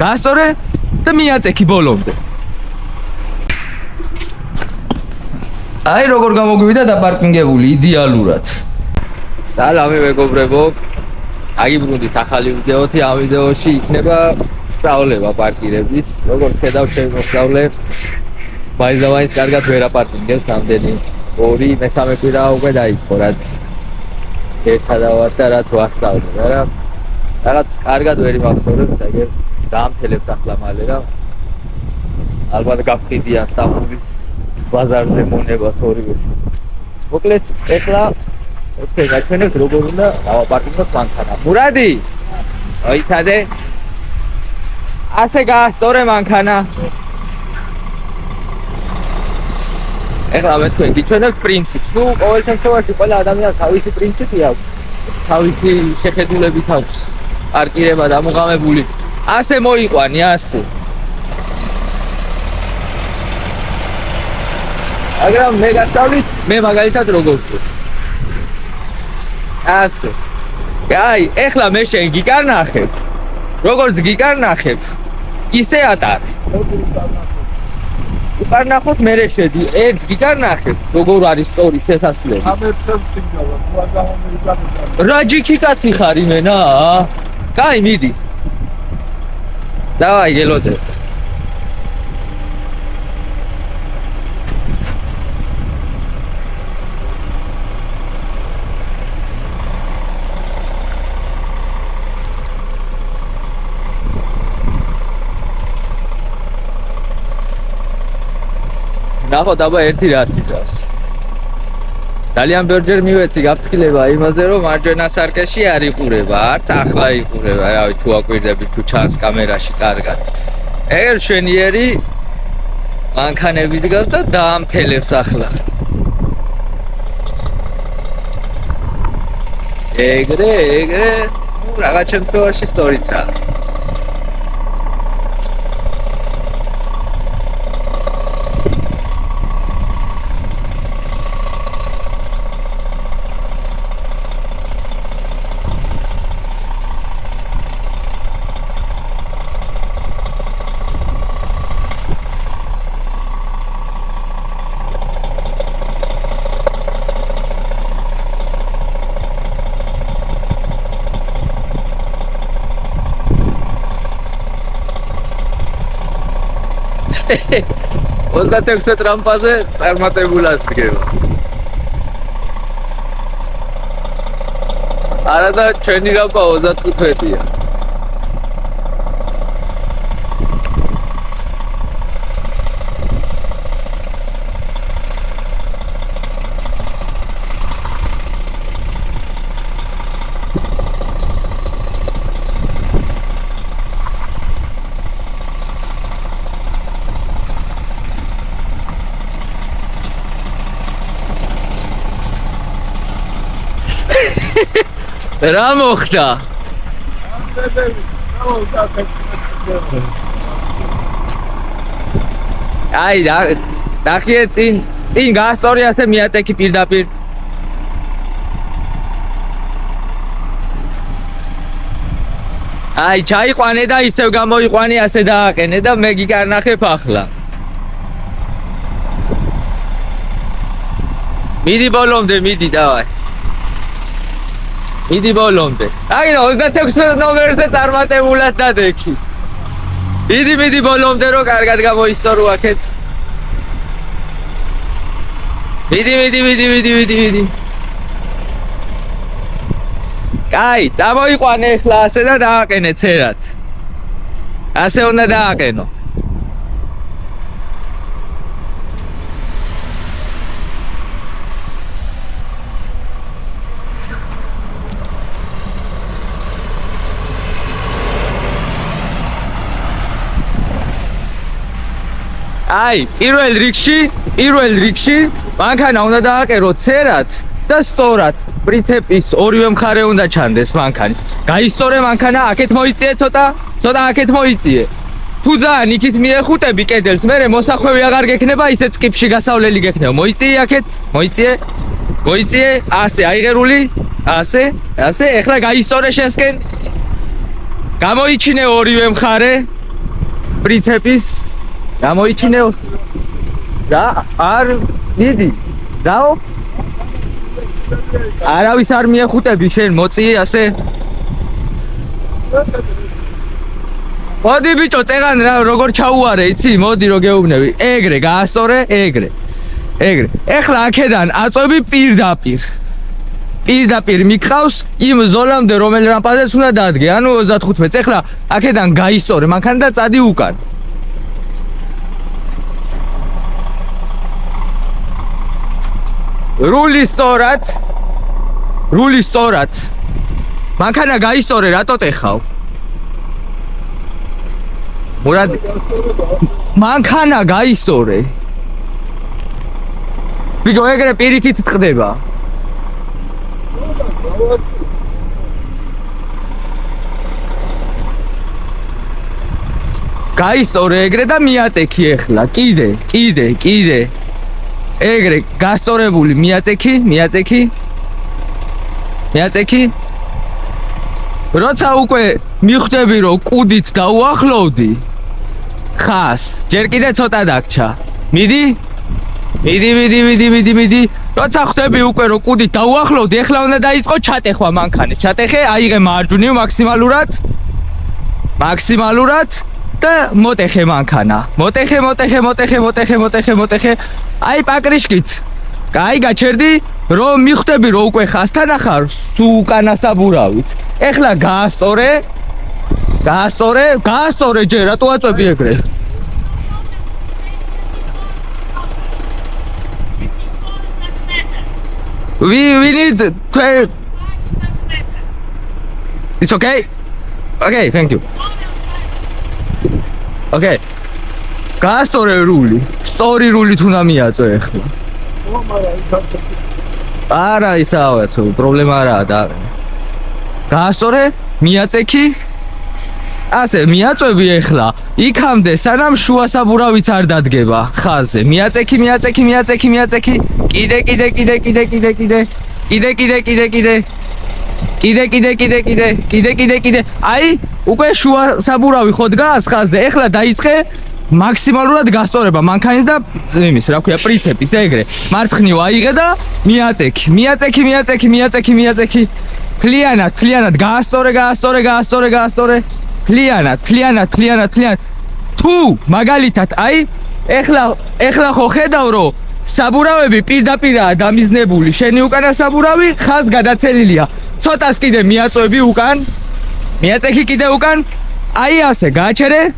გაასწორე და მიაწექი ბოლომდე. აი როგორ გამოგვივიდა დაპარკინგებული იდეალურად. სალამი მეგობრებო. აგიბრუნდით ახალი ვიდეოთი, ამ ვიდეოში იქნება სწავლება პარკირების. როგორ ხედავ შემოსავლე. მაინც კარგად ვერ აპარკინგებს ამდენი 2-3 კვირა უკვე დაიწყო რაც ერთადავად და რაც ვასწავლე რა. რაღაც კარგად ვერ იმახსოვრებს, აგერ დაამთელებს ახლა მალე რა. ალბათ გაფხიდიან სტამბოლის ბაზარზე მონებათ ორივეს. მოკლედ ეხლა ოკეი, გაჩვენებთ როგორ უნდა დავაპარკინგოთ მანქანა. მურადი! აიცადე. ასე გაასწორე მანქანა. ეხლა მე თქვენ გიჩვენებთ პრინციპს. ნუ ყოველ შემთხვევაში ყველა ადამიანს თავისი პრინციპი აქვს. თავისი შეხედულებით აქვს პარკირება დამოღამებული. ასე მოიყვანი, ასე. მაგრამ მე გასწავლით, მე მაგალითად როგორ ვშევ. ასე. აი, ეხლა მე შენ გიკარნახებ. როგორც გიკარნახებ, ისე ატარე. უკარნახოთ მე შედი, ერთს გიკარნახებ, როგორ არის სწორი შესასვლელი. რა ჯიქი კაცი ხარ იმენა? კაი, მიდი. დავაი, გელოდე. ნახოთ აბა ერთი რას იზავს. ძალიან ბევრჯერ მივეცი გაფრთხილება იმაზე, რომ მარჯვენა სარკეში არ იყურება, არც ახლა იყურება, რავი თუ აკვირდებით თუ ჩანს კამერაში კარგად. ეგერ შვენიერი მანქანები დგას და დაამთელებს ახლა. ეგრე, ნუ რაღაც შემთხვევაში სწორიცაა. ოცდაექვსე ტრამპაზე წარმატებულად დგება. არა და ჩვენი რამპა 35-ია. რა მოხდა? აი, ნახე წინ გაასწორი ასე მიაწექი პირდაპირ. აი, ჩაიყვანე და ისევ გამოიყვანი ასე დააყენე და მე გიკარნახებ ახლა. მიდი ბოლომდე, მიდი დავაი. მიდი ბოლომდე. აი, 26 ნომერზე წარმატებულად დადექი. მიდი ბოლომდე რომ კარგად გამოისწორო აქეთ. მიდი. კაი, წამოიყვანე ახლა ასე და დააყენე ცერად. ასე უნდა დააყენო. აი, პირველ რიგში მანქანა უნდა დააყერო ცერად და სწორად. პრინციპის ორივე მხარე უნდა ჩანდეს მანქანის. გაისწორე მანქანა, აქეთ მოიწიე ცოტა აქეთ მოიწიე. თუ ძალიან იქით მიეხუტები კედელს, მერე მოსახვევი აღარ გექნება, ისე წკიფში გასავლელი გექნება. მოიწიე აქეთ, მოიწიე, ასე, აიღერული, ასე, ეხლა გაისწორე შენსკენ. გამოიჩინე ორივე მხარე. პრინციპის გამოიჩინეო და არ დიდი დაო არავის არ მიეხუტები შენ მოწიე ასე მოდი ბიჭო წეგან რა როგორ ჩაუარე იცი მოდი რო გეუბნები ეგრე გაასწორე ეგრე ეხლა აქედან აწვევი პირდაპირ მიყავს იმ ზოლამდე რომელ რამპაზეც უნდა დადგე ანუ 35-ს ეხლა აქედან გაისწორე მანქანა და წადი უკან რული სწორად მანქანა გაისწორე რატო ტეხავ მურად მანქანა გაისწორე ბიჭო ეგრე პირიქით ტყდება გაისწორე ეგრე და მიაწექი ეხლა კიდე ეგრე გასწორებული მიაწექი როცა უკვე მიხვდები რომ კუდით დაუახლოვდი ხას ჯერ კიდე ცოტა დაგჩა მიდი როცა ხვდები უკვე რომ კუდით დაუახლოვდი ეხლა უნდა დაიწყო ჩატეხვა მანქანის ჩატეხე აიღე მარჯვნივ მაქსიმალურად და მოტეხე მანქანა მოტეხე აი პაკრიშკით აი გაჩერდი რომ მიხვდები რომ უკვე ხასთან ახარ სულ უკანასაბურავით ეხლა გაასწორე ჯერ რატო აწვევი ეგრე we need to it's okay thank you okay გაასწორე რული სწორი რული თუ დამიაწვე ეხლა არა ისაა პრობლემა არაა და გაასწორე მიაწექი ასე მიაწვევი ეხლა იქამდე სანამ შუა საბურავიც არ დადგება ხაზზე მიაწექი კიდე აი უკვე შუა საბურავი ხო დგას ხაზზე ეხლა დაიწყე მაქსიმალურად გასწორება მანქანის და იმის რა ქვია პრინციპის ეგრე მარცხნივ აიღე და მიაწექი თლიანად გაასწორე თლიანად თუ მაგალითად აი ეხლა ხო ხედავ რომ საბურავები პირდაპირაა დამიზნებული შენი უკანა საბურავი ხაზ გადაცელილია ცოტას კიდე მიაწვევი უკან მიაწექი კიდე უკან აი ასე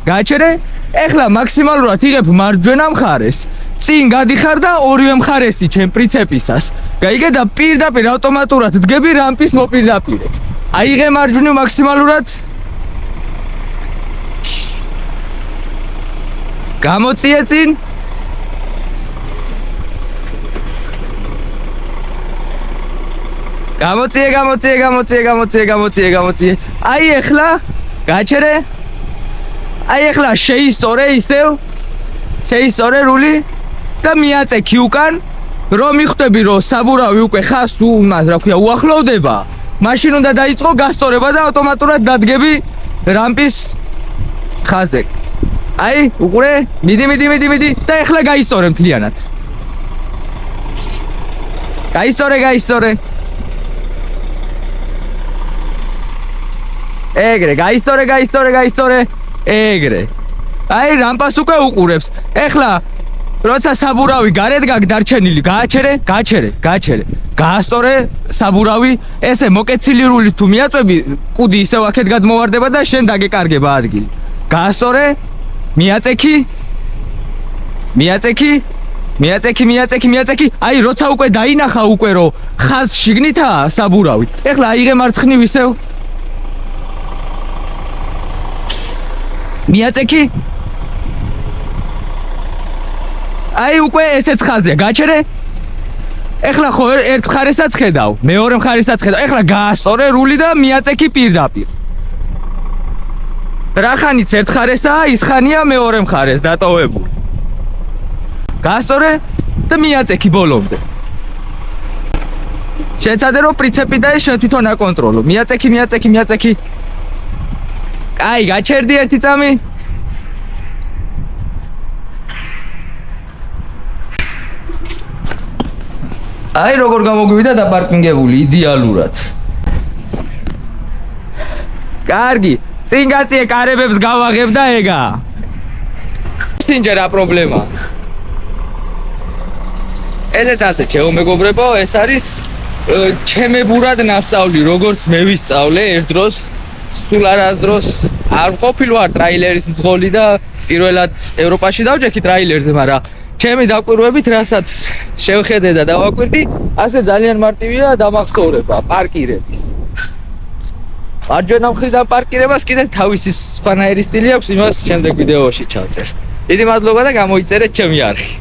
გააჩერე ეხლა მაქსიმალურად იღებ მარჯვენა მხარეს წინ გადიხარ და ორივე მხარესი ჩემ პრინციპისას გაიგე და პირდაპირ ავტომატურად დგები რამპის მოპირდაპირეთ აიღე მარჯვნივ მაქსიმალურად გამოწიე წინ გამოწიე აი ეხლა გაჩერე აი ეხლა შეისწორე რული და მიაწექი უკან რომ მიხვდები რომ საბურავი უკვე ხას უმას რა ქვია უახლოვდება მაშინ უნდა დაიწყო გასწორება და ავტომატურად დადგები რამპის ხაზზე აი უყურე მიდი და ეხლა გაისწორე მთლიანად გაისწორე ეგრე გაისწორე ეგრე აი რამპას უკვე უყურებს ეხლა როცა საბურავი გარეთ გაგდარჩენილი გააჩერე გაასწორე საბურავი ესე მოკეცილი რული თუ მიაწვევი კუდი ისევ აქეთ გადმოვარდება და შენ დაგეკარგება ადგილი გაასწორე მიაწექი აი როცა უკვე დაინახა უკვე რომ ხაზ შიგნითაა საბურავი ეხლა აიღე მარცხნივ ისევ მიაწექი აი უკვე ესეც ხაზია გაჩერე ეხლა ხო ერთ მხარესაც ხედავ მეორე მხარესაც ხედავ ეხლა გაასწორე რული და მიაწექი პირდაპირ რა ხანიც ერთ მხარესაა ის ხანია მეორე მხარეს დატოვებული გაასწორე და მიაწექი ბოლომდე შეცადე რომ პრინციპი და ეს შენ თვითონ აკონტროლო მიაწექი აი გაჩერდი ერთი წამი აი როგორ გამოგვივიდა დაპარკინგებული იდეალურად. კარგი, წინ გაწიე კარებებს გავაღებ და ეგა. სინჯერ რა პრობლემა? ესეც ასე ჩემო მეგობრებო, ეს არის ჩემებურად ნასწავლი, როგორც მე ვისწავლე ერთ დროს, სულ არასდროს არ ყოფილ ვარ ტრაილერის მძღოლი და პირველად ევროპაში დავჭექი ტრაილერზე, მაგრამ ჩემი დაკვირვებით, რასაც შევხედე და დავაკვირდი, ასე ძალიან მარტივია დამახსოვრება პარკირების. მარჯვენა მხრიდან პარკირებას კიდე თავისი სხვანაირი სტილი აქვს, იმას შემდეგ ვიდეოში ჩავწერ. დიდი მადლობა და გამოიწერეთ ჩემი არხი.